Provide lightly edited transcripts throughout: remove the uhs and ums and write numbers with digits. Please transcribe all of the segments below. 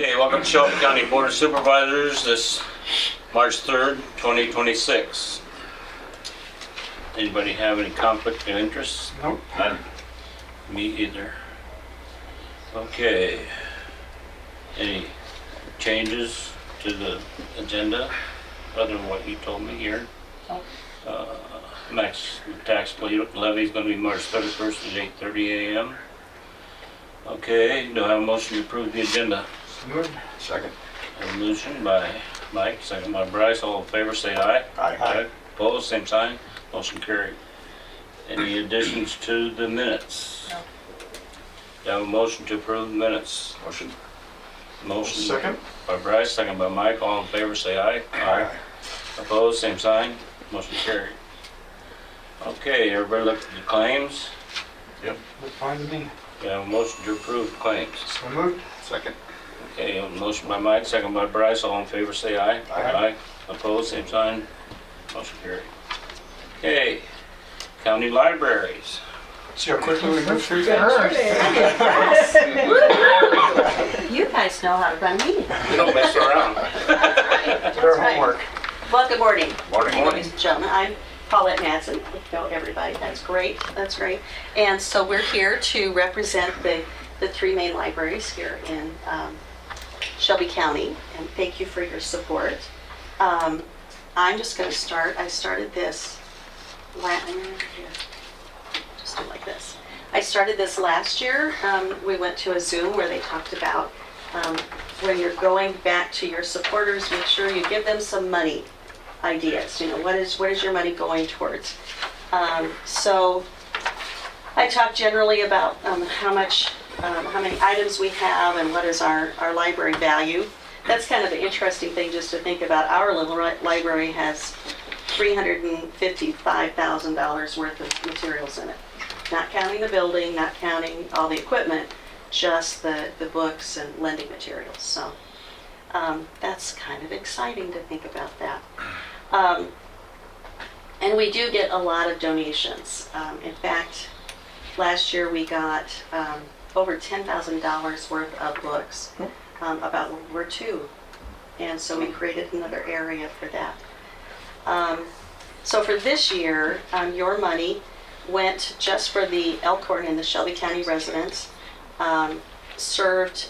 Okay, welcome to Shelby County Board of Supervisors this March 3rd, 2026. Anybody have any conflict of interest? Nope. None. Me either. Okay. Any changes to the agenda other than what you told me here? Nope. Max tax levy is going to be March 31st at 8:30 a.m. Okay, do I have a motion to approve the agenda? Moved. Second. A motion by Mike, second by Bryce. All in favor, say aye. Aye. Opposed, same sign. Motion carried. Any additions to the minutes? No. Do I have a motion to approve the minutes? Motion. Motion Second. by Bryce, second by Mike. All in favor, say aye. Aye. Opposed, same sign. Motion carried. Okay, everybody look at the claims. Yep. Look fine to me. We have a motion to approve claims. So moved. Second. Okay, a motion by Mike, second by Bryce. All in favor, say aye. Aye. Opposed, same sign. Motion carried. Okay, county libraries. See how quickly we move through that? You guys know how to run meetings. We don't mess around. Their homework. Well, good morning. Morning. Ladies and gentlemen, I'm Paulette Madsen. You know everybody. That's great. That's great. And so we're here to represent the three main libraries here in Shelby County. And thank you for your support. I'm just going to start. I started this just do like this. I started this last year. We went to a Zoom where they talked about when you're going back to your supporters, make sure you give them some money ideas. You know, what is your money going towards? So I talked generally about how many items we have and what is our library value. That's kind of an interesting thing just to think about. Our little library has $355,000 worth of materials in it. Not counting the building, not counting all the equipment, just the books and lending materials. So that's kind of exciting to think about that. And we do get a lot of donations. In fact, last year we got over $10,000 worth of books about World War II. And so we created another area for that. So for this year, your money went just for the Elkhorn and the Shelby County residents, served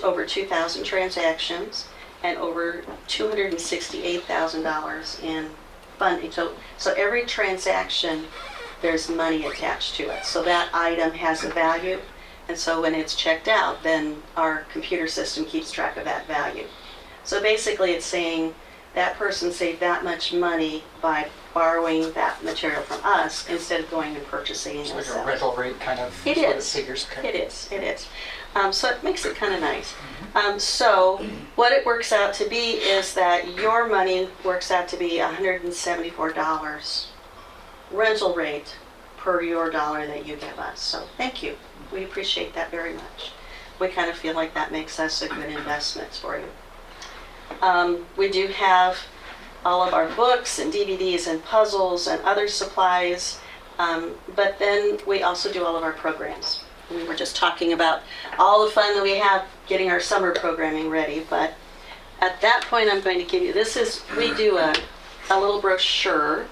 over 2,000 transactions and over $268,000 in funding. So every transaction, there's money attached to it. So that item has a value. And so when it's checked out, then our computer system keeps track of that value. So basically it's saying that person saved that much money by borrowing that material from us instead of going and purchasing it. It's like a rental rate kind of. It sort of is. figures. It is. So it makes it kind of nice. So what it works out to be is that your money works out to be $174 rental rate per your dollar that you give us. So thank you. We appreciate that very much. We kind of feel like that makes us a good investment for you. We do have all of our books and DVDs and puzzles and other supplies, but then we also do all of our programs. We were just talking about all the fun that we have getting our summer programming ready, but at that point I'm going to give you, we do a little brochure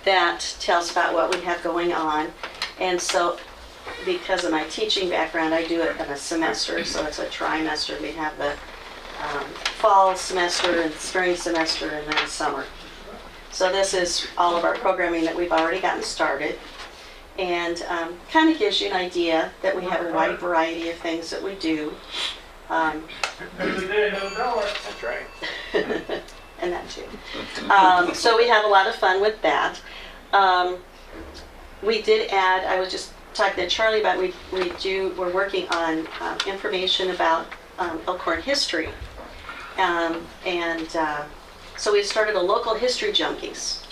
that tells about what we have going on. And so because of my teaching background, I do it in a semester, so it's a trimester. We have the fall semester and spring semester and then summer. So this is all of our programming that we've already gotten started, and kind of gives you an idea that we have a wide variety of things that we do. That's right. And that too. So we have a lot of fun with that. We did add, I was just talking to Charlie about, we're working on information about Elkhorn history. So we started a local history junkies.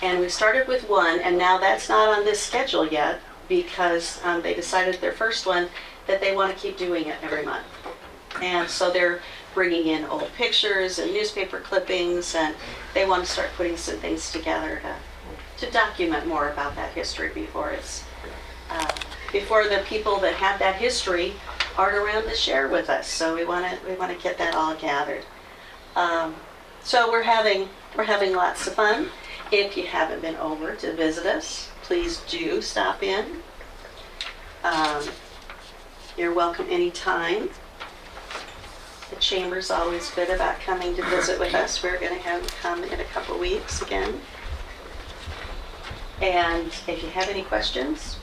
And we started with one, and now that's not on this schedule yet because they decided their first one that they want to keep doing it every month. And so they're bringing in old pictures and newspaper clippings, and they want to start putting some things together to document more about that history before the people that have that history art around to share with us. So we want to get that all gathered. So we're having lots of fun. If you haven't been over to visit us, please do stop in. You're welcome anytime. The chamber's always good about coming to visit with us. We're going to have them come in a couple weeks again. And if you have any questions,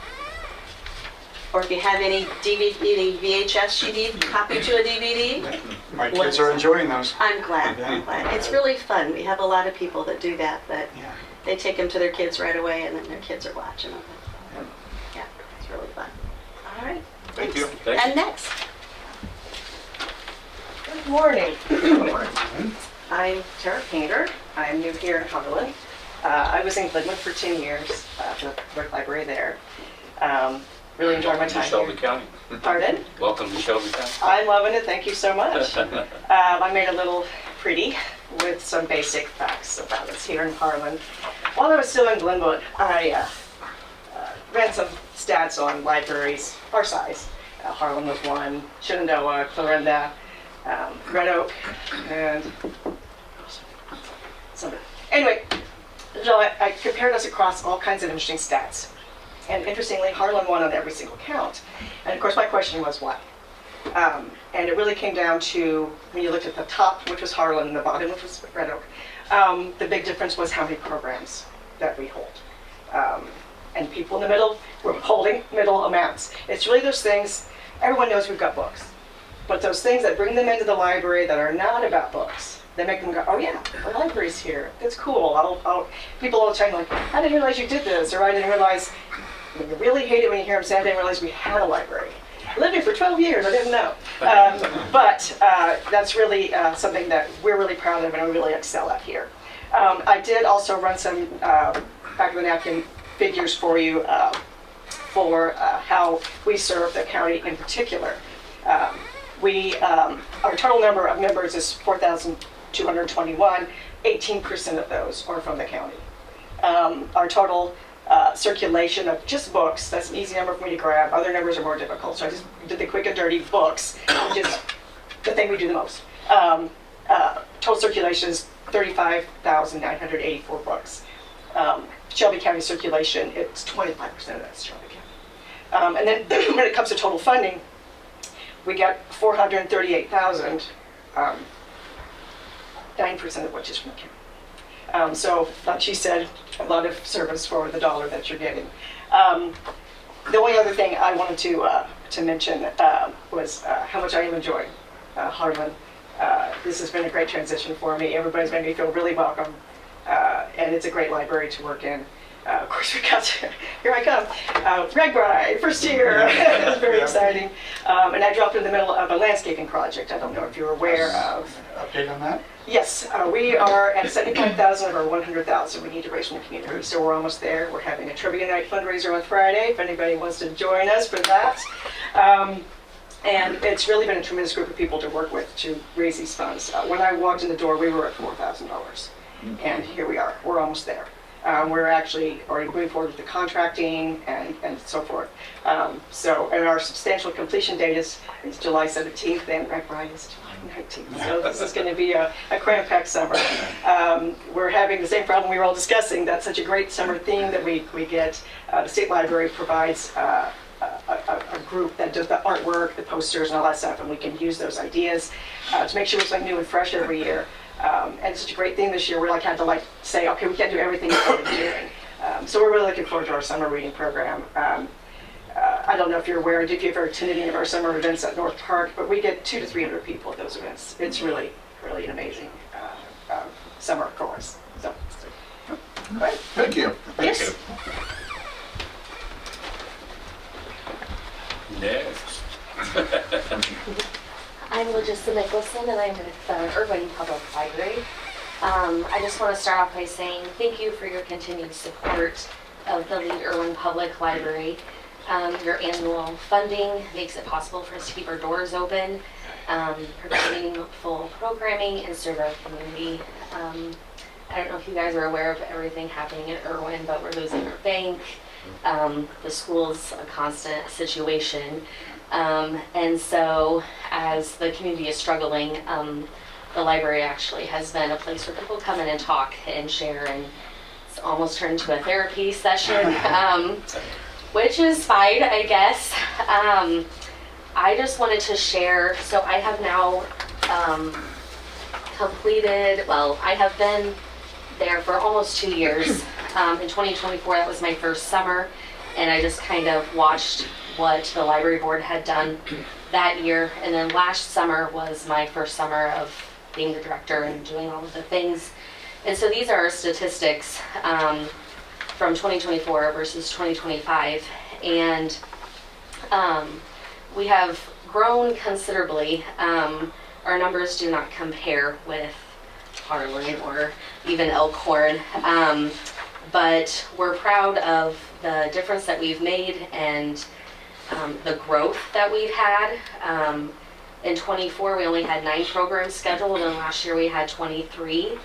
or if you have any DVD, VHS you need copied to a DVD, My kids are enjoying those. I'm glad. It's really fun. We have a lot of people that do that, but Yeah. they take them to their kids right away, and then their kids are watching them. Yeah, it's really fun. All right. Thank you. Thank And next, Good morning. I'm Tara Painter. I'm new here in Harlan. I was in Glenwood for 10 years, the Brick Library there. Really enjoyed my To time Shelby here. County. Pardon? Welcome to Shelby County. I'm loving it. Thank you so much. I made a little pretty with some basic facts about us here in Harlan. While I was still in Glenwood, I ran some stats on libraries our size. Harlan was one, Shenandoah, Clarinda, Red Oak, and somebody. Anyway, so I compared us across all kinds of interesting stats. And interestingly, Harlan won on every single count. And of course, my question was why? And it really came down to, when you looked at the top, which was Harlan, and the bottom, which was Red Oak, the big difference was how many programs that we hold. And people in the middle were holding middle amounts. It's really those things, everyone knows we've got books, but those things that bring them into the library that are not about books, that make them go, oh yeah, the library's here, that's cool. People all the time like, I didn't realize you did this, or I didn't realize, you really hate it when you hear them say, I didn't realize we had a library. I lived here for 12 years, I didn't know. But that's really something that we're really proud of and we really excel at here. I did also run some back of the napkin figures for you for how we serve the county in particular. Our total number of members is 4,221. 18% of those are from the county. Our total circulation of just books, that's an easy number for me to grab. Other numbers are more difficult, so I just did the quick and dirty books, which is the thing we do the most. Total circulation is 35,984 books. Shelby County circulation, it's 25% of that's Shelby County. And then when it comes to total funding, we get 438,000, 9% of which is from the county. So, like she said, a lot of service for the dollar that you're getting. The only other thing I wanted to mention was how much I am enjoying Harlan. This has been a great transition for me. Everybody's made me feel really welcome, and it's a great library to work in. Of course, we got to, here I come, Greg Bride, first year. It was very exciting. And I dropped in the middle of a landscaping project. I don't know if you're aware of. Update on that? Yes, we are at 75,000 of our 100,000 we need to raise from the community, so we're almost there. We're having a trivia night fundraiser on Friday, if anybody wants to join us for that. And it's really been a tremendous group of people to work with to raise these funds. When I walked in the door, we were at $4,000, and here we are. We're almost there. We're actually already moving forward with the contracting and so forth. So, and our substantial completion date is July 17th, and Greg Bride is July 19th. So this is going to be a cram-packed summer. We're having the same problem we were all discussing. That's such a great summer theme that we get. The State Library provides a group that does the artwork, the posters, and all that stuff, and we can use those ideas to make sure it's like new and fresh every year. And it's such a great thing this year. We had to say, okay, we can't do everything we're already doing. So we're really looking forward to our summer reading program. I don't know if you're aware, if you've ever attended any of our summer events at North Park, but we get 200 to 300 people at those events. It's really, really an amazing summer for us. So, all right. Thank you. Yes. Next. I'm Logista Nicholson, and I'm with Irvine Public Library. I just want to start off by saying thank you for your continued support of the Lead Irvine Public Library. Your annual funding makes it possible for us to keep our doors open, provide meaningful programming, and serve our community. I don't know if you guys are aware of everything happening in Irvine, but we're losing our bank. The school's a constant situation. And so as the community is struggling, the library actually has been a place where people come in and talk and share, and it's almost turned to a therapy session, which is fine, I guess. I just wanted to share, so I have now I have been there for almost 2 years. In 2024, that was my first summer, and I just kind of watched what the library board had done that year. And then last summer was my first summer of being the director and doing all of the things. And so these are our statistics from 2024 versus 2025. And we have grown considerably. Our numbers do not compare with Harlan or even Elkhorn. But we're proud of the difference that we've made and the growth that we've had. In 24, we only had 9 programs scheduled, and last year we had 23.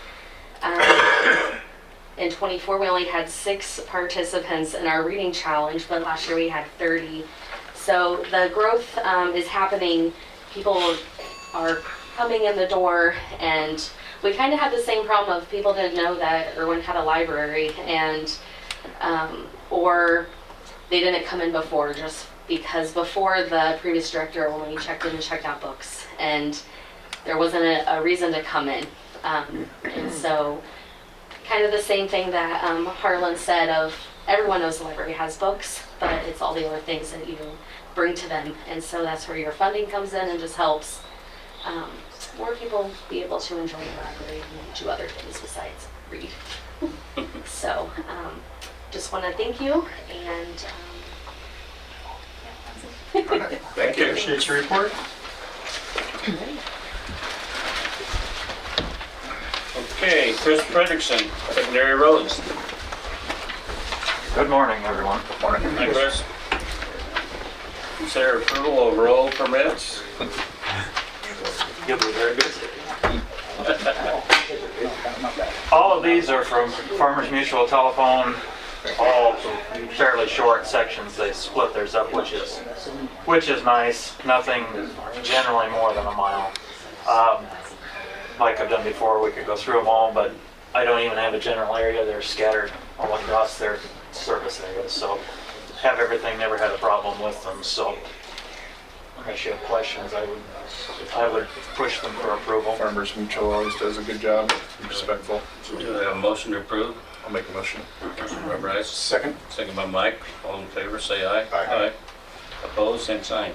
In 24, we only had 6 participants in our reading challenge, but last year we had 30. So the growth is happening. People are coming in the door, and we kind of had the same problem of people didn't know that Irwin had a library, and or they didn't come in before, just because before the previous director only checked in and checked out books, and there wasn't a reason to come in. And so kind of the same thing that Harlan said of everyone knows the library has books, but it's all the other things that you bring to them. And so that's where your funding comes in and just helps more people be able to enjoy the library and do other things besides read. So just want to thank you, and Thank you. Appreciate your report. Okay, Chris Frederickson, secondary roads. Good morning, everyone. Hi, Chris. Consider approval of road permits. You'll be very busy. All of these are from Farmers Mutual Telephone, all fairly short sections. They split theirs up, which is nice. Nothing generally more than a mile. Like I've done before, we could go through them all, but I don't even have a general area. They're scattered all across their service areas, so have everything, never had a problem with them. So unless you have questions, I would push them for approval. Farmers Mutual always does a good job, respectful. Do we have a motion to approve? I'll make a motion. Motion by Bryce, Second? second by Mike. All in favor, say aye. Aye. Opposed, same sign.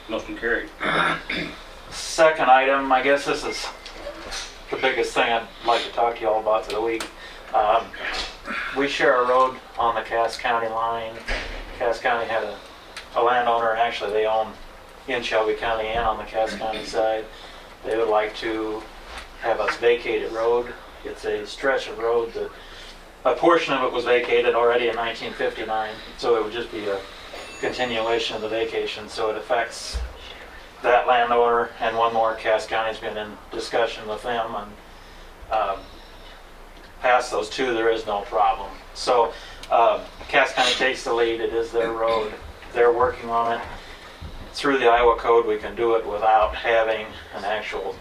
Motion carried. Second item, I guess this is the biggest thing I'd like to talk to you all about for the week. We share a road on the Cass County line. Cass County had a landowner, actually they own in Shelby County and on the Cass County side. They would like to have us vacate a road. It's a stretch of road that a portion of it was vacated already in 1959, so it would just be a continuation of the vacation. So it affects that landowner and one more. Cass County's been in discussion with them, and past those two there is no problem. So Cass County takes the lead. It is their road. They're working on it. Through the Iowa code we can do it without having an actual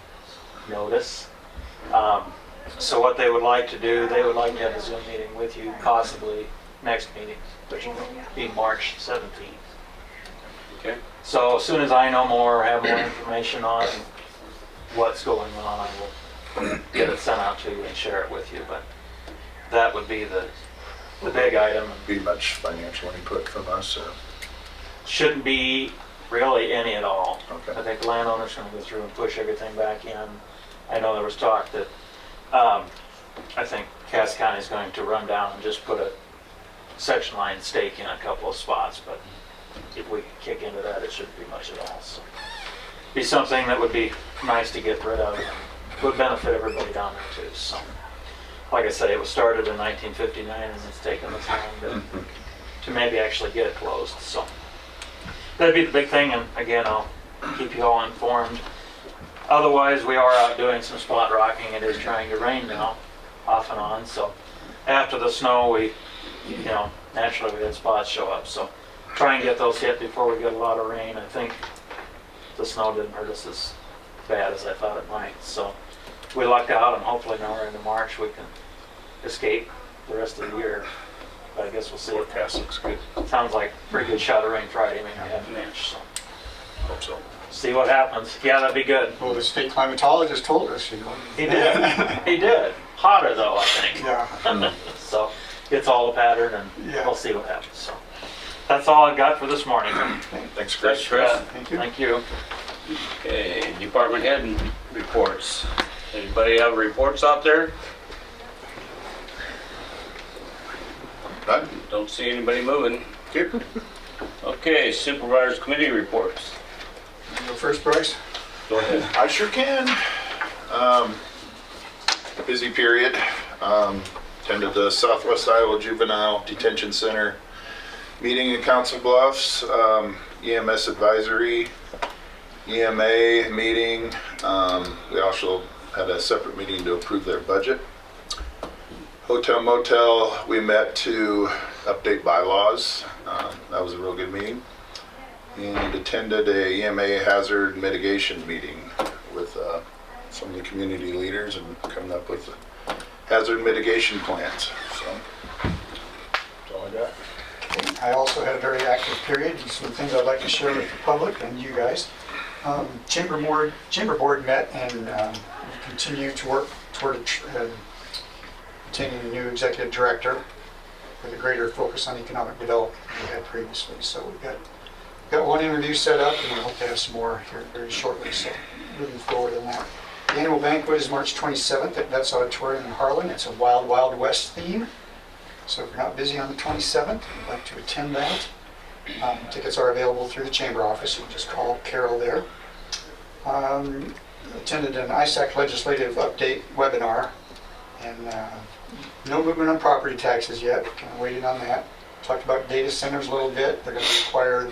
notice. So what they would like to do, they would like to have a Zoom meeting with you, possibly next meeting, which will be March 17th. Okay. So as soon as I know more, have more information on what's going on, I will get it sent out to you and share it with you. But that would be the big item. Be much financial input from us. Shouldn't be really any at all. Okay. I think the landowner's going to go through and push everything back in. I know there was talk that I think Cass County is going to run down and just put a section line stake in a couple of spots, but if we kick into that, it shouldn't be much at all. So be something that would be nice to get rid of. Would benefit everybody down there too. So like I say, it was started in 1959 and it's taken this long to maybe actually get it closed. So that'd be the big thing, and again, I'll keep you all informed. Otherwise, we are out doing some spot rocking. It is trying to rain now, off and on. So after the snow, we, naturally we had spots show up, so try and get those hit before we get a lot of rain. I think the snow didn't hurt us as bad as I thought it might, so we lucked out, and hopefully now we're into March, we can escape the rest of the year. But I guess we'll see. Forecast looks good. Sounds like pretty good shot of rain Friday, maybe half an inch, so Hope so. see what happens. Yeah, that'd be good. Well, the state climatologist told us, you know. He did. He did. Hotter though, I think. Yeah. So it's all a pattern, and Yeah. we'll see what happens. So that's all I got for this morning. Thanks, Thanks, Chris. Chris. Thank you. Thank you. Okay, department head reports. Anybody have reports out there? None? Don't see anybody moving. Good. Okay, supervisors committee reports. You go first, Bryce. Go ahead. I sure can. Busy period. Attended the Southwest Iowa Juvenile Detention Center meeting in Council Bluffs, EMS advisory, EMA meeting. We also had a separate meeting to approve their budget. Hotel Motel, we met to update bylaws. That was a real good meeting. And attended a EMA hazard mitigation meeting with some of the community leaders and coming up with hazard mitigation plans. So that's all I got. I also had a very active period, and some things I'd like to share with the public and you guys. Chamber board met and continue to work toward obtaining a new executive director with a greater focus on economic development than we had previously. So we've got one interview set up, and we hope to have some more here very shortly. So moving forward on that. The annual banquet is March 27th at Vets Auditorium in Harlan. It's a Wild Wild West theme. So if you're not busy on the 27th, and would like to attend that, tickets are available through the chamber office. You can just call Carol there. Attended an ISAC legislative update webinar, and no movement on property taxes yet. Kind of waiting on that. Talked about data centers a little bit. They're going to require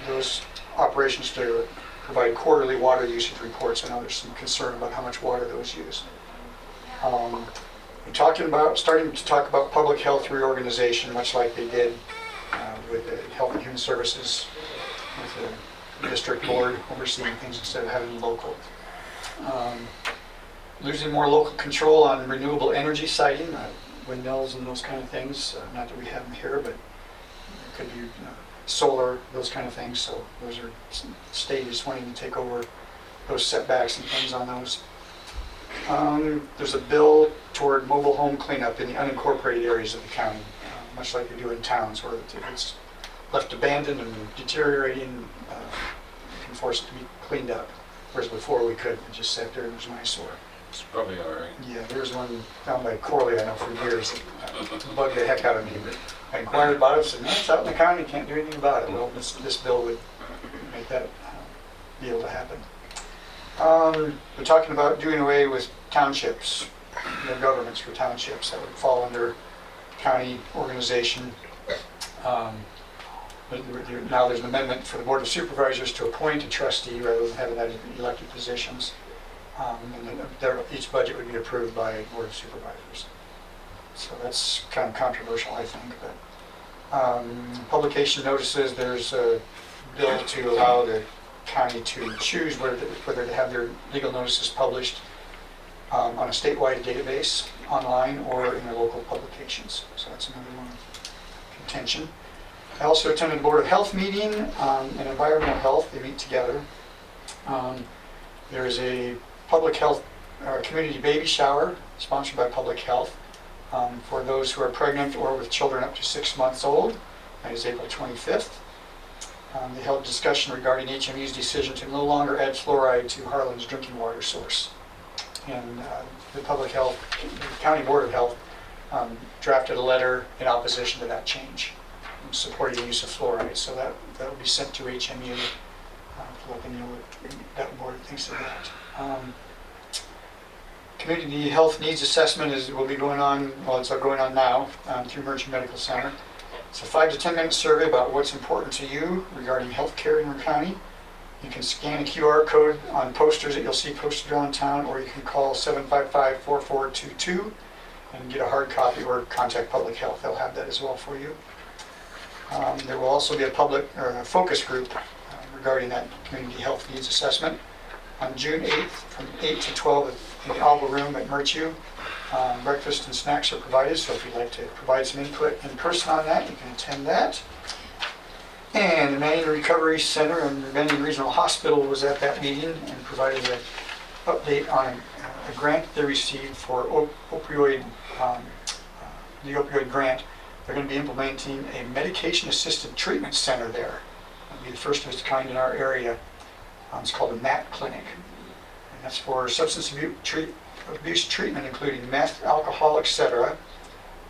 those operations to provide quarterly water usage reports. I know there's some concern about how much water those use. We're starting to talk about public health reorganization, much like they did with the Health and Human Services, with the district board overseeing things instead of having local. Losing more local control on renewable energy siting, windmills and those kind of things. Not that we have them here, but it could be solar, those kind of things. So those are states wanting to take over those setbacks and things on those. There's a bill toward mobile home cleanup in the unincorporated areas of the county, much like we do in towns where it's left abandoned and deteriorating. We can force it to be cleaned up, whereas before we couldn't. It just sat there and it was an eyesore. It's probably all right. Yeah, there's one down by Corley, I know, for years that bugged the heck out of me. But I inquired about it, said, no, it's out in the county, can't do anything about it. Well, this bill would make that be able to happen. We're talking about doing away with townships, governments for townships. That would fall under county organization. Now there's an amendment for the Board of Supervisors to appoint a trustee rather than having that in elected positions. And then each budget would be approved by the Board of Supervisors. So that's kind of controversial, I think. But publication notices, there's a bill to allow the county to choose whether to have their legal notices published on a statewide database, online, or in their local publications. So that's another one of contention. I also attended a Board of Health meeting and environmental health. They meet together. There is a public health community baby shower sponsored by Public Health for those who are pregnant or with children up to 6 months old. That is April 25th. They held a discussion regarding HMU's decision to no longer add fluoride to Harlan's drinking water source. And the County Board of Health drafted a letter in opposition to that change, supporting the use of fluoride. So that will be sent to HMU to let them know what that board thinks of that. Community health needs assessment will be going on, well, it's going on now through Merchant Medical Center. It's a 5 to 10 minute survey about what's important to you regarding health care in your county. You can scan a QR code on posters that you'll see posted around town, or you can call 755-4422 and get a hard copy or contact Public Health. They'll have that as well for you. There will also be a public or a focus group regarding that community health needs assessment on June 8th from 8 to 12 in the Alba Room at Merchu. Breakfast and snacks are provided, so if you'd like to provide some input in person on that, you can attend that. And the Manning Recovery Center and Manning Regional Hospital was at that meeting and provided an update on a grant they received for opioid, the opioid grant. They're going to be implementing a medication-assisted treatment center there. It'll be the first of its kind in our area. It's called a MAT clinic. And that's for substance abuse treatment, including meth, alcohol, etc.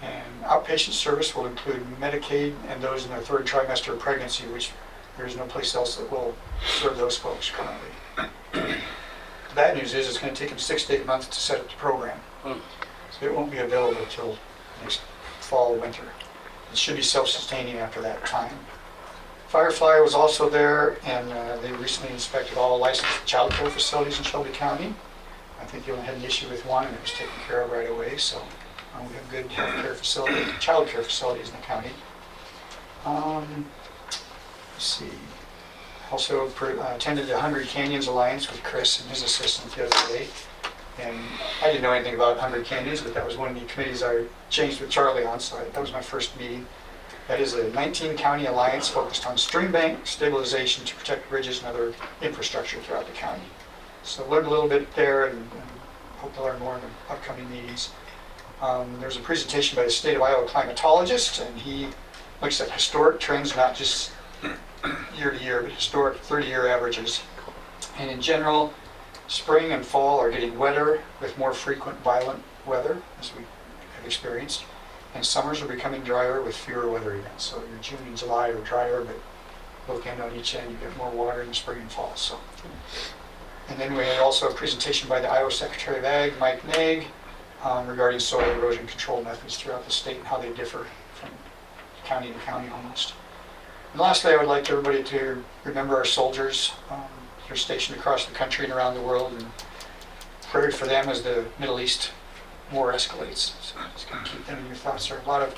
And outpatient service will include Medicaid and those in their third trimester of pregnancy, which there is no place else that will serve those folks currently. The bad news is it's going to take them 6 to 8 months to set up the program. So it won't be available until next fall, winter. It should be self-sustaining after that time. Firefly was also there, and they recently inspected all licensed child care facilities in Shelby County. I think they only had an issue with one, and it was taken care of right away. So we have good health care facility, child care facilities in the county. Let's see. Also attended the 100 Canyons Alliance with Chris and his assistant the other day. And I didn't know anything about 100 Canyons, but that was one of the committees I changed with Charlie on, so that was my first meeting. That is a 19-county alliance focused on stream bank stabilization to protect bridges and other infrastructure throughout the county. So learned a little bit there, and hope to learn more in the upcoming meetings. There's a presentation by the state of Iowa climatologist, and he looks at historic trends, not just year to year, but historic 30-year averages. And in general, spring and fall are getting wetter with more frequent violent weather, as we have experienced. And summers are becoming drier with fewer weather events. So your June and July are drier, but both end on each end, you get more water in the spring and fall. So. And then we had also a presentation by the Iowa Secretary of Ag, Mike Nag, regarding soil erosion control methods throughout the state and how they differ from county to county almost. And lastly, I would like everybody to remember our soldiers. They're stationed across the country and around the world, and pray for them as the Middle East war escalates. So just going to keep them in your thoughts. There are a lot of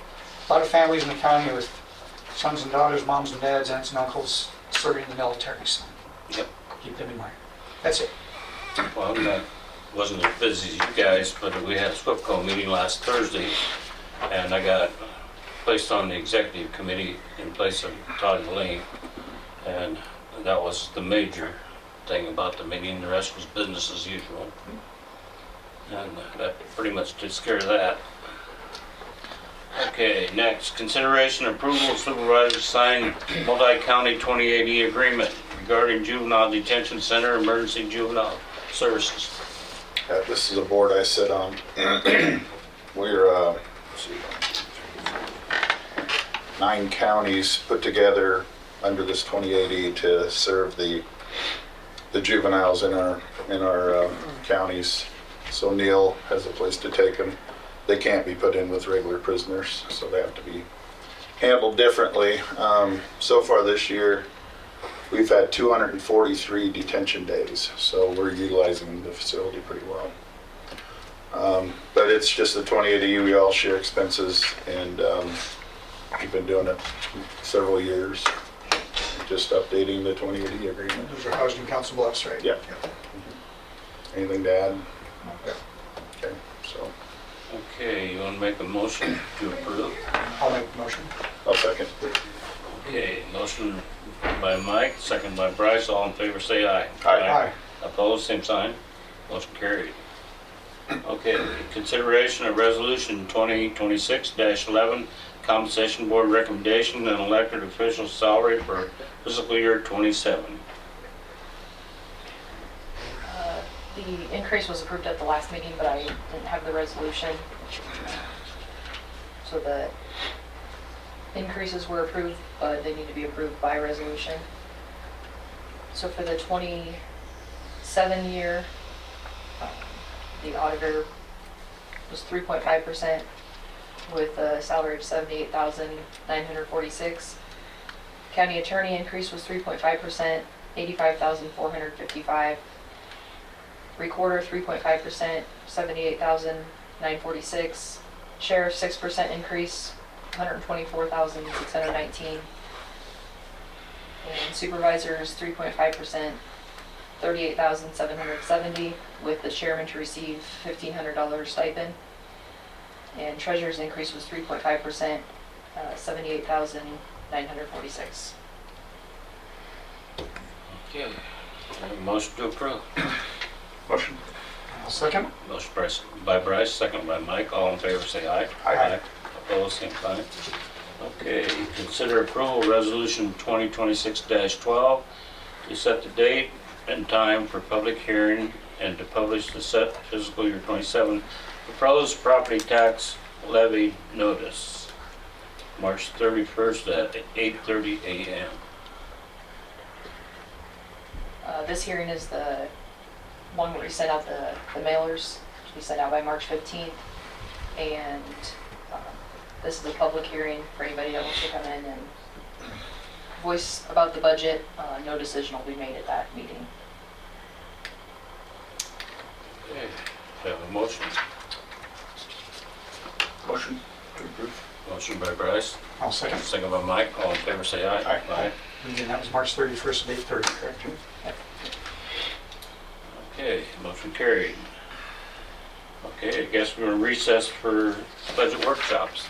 families in the county with sons and daughters, moms and dads, aunts and uncles serving in the military. So keep them in mind. That's it. Well, that wasn't as busy as you guys, but we had a SWIPCO meeting last Thursday, and I got placed on the executive committee in place of Todd Lane, and that was the major thing about the meeting. The rest was business as usual, and that pretty much takes care of that. Okay, next, consideration and approval of supervisors sign multi-county 2080 agreement regarding juvenile detention center emergency juvenile services. This is a board I sit on. We're, let's see, 9 counties put together under this 2080 to serve the juveniles in our counties. So Neil has a place to take them. They can't be put in with regular prisoners, so they have to be handled differently. So far this year, we've had 243 detention days, so we're utilizing the facility pretty well. But it's just a 2080, we all share expenses, and we've been doing it several years. Just updating the 2080 agreement. Those are housed in Council Bluffs, right? Yeah. Anything to add? Okay, so. Okay, you want to make a motion to approve? I'll make the motion. I'll second. Okay, motion by Mike, second by Bryce. All in favor, say aye. Aye. Opposed, same sign. Motion carried. Okay, consideration of resolution 2026-11, compensation board recommendation and elected official salary for fiscal year 27. The increase was approved at the last meeting, but I didn't have the resolution. So the increases were approved, but they need to be approved by resolution. So for the 27 year, the auditor was 3.5% with a salary of $78,946. County attorney increase was 3.5%, $85,455. Recorder 3.5%, $78,946. Sheriff, 6% increase, 124,619. And supervisors, 3.5%, 38,770, with the chairman to receive $1,500 stipend. And treasurer's increase was 3.5%, 78,946. Okay. Have a motion to approve. Motion. I'll second. Motion by Bryce, second by Mike. All in favor, say aye. Aye. Opposed, same sign. Okay, consider approval of resolution 2026-12 to set the date and time for public hearing and to publish the set fiscal year 27 proposed property tax levy notice, March 31st at 8:30 a.m. This hearing is the one where we sent out the mailers to be sent out by March 15th. And this is a public hearing for anybody that wants to come in and voice about the budget. No decision will be made at that meeting. Okay, do I have a motion? Motion to approve. Motion by Bryce, I'll second. second by Mike. All in favor, say aye. Aye. And that was March 31st at 8:30, correct? Okay, motion carried. Okay, I guess we're gonna recess for budget workshops.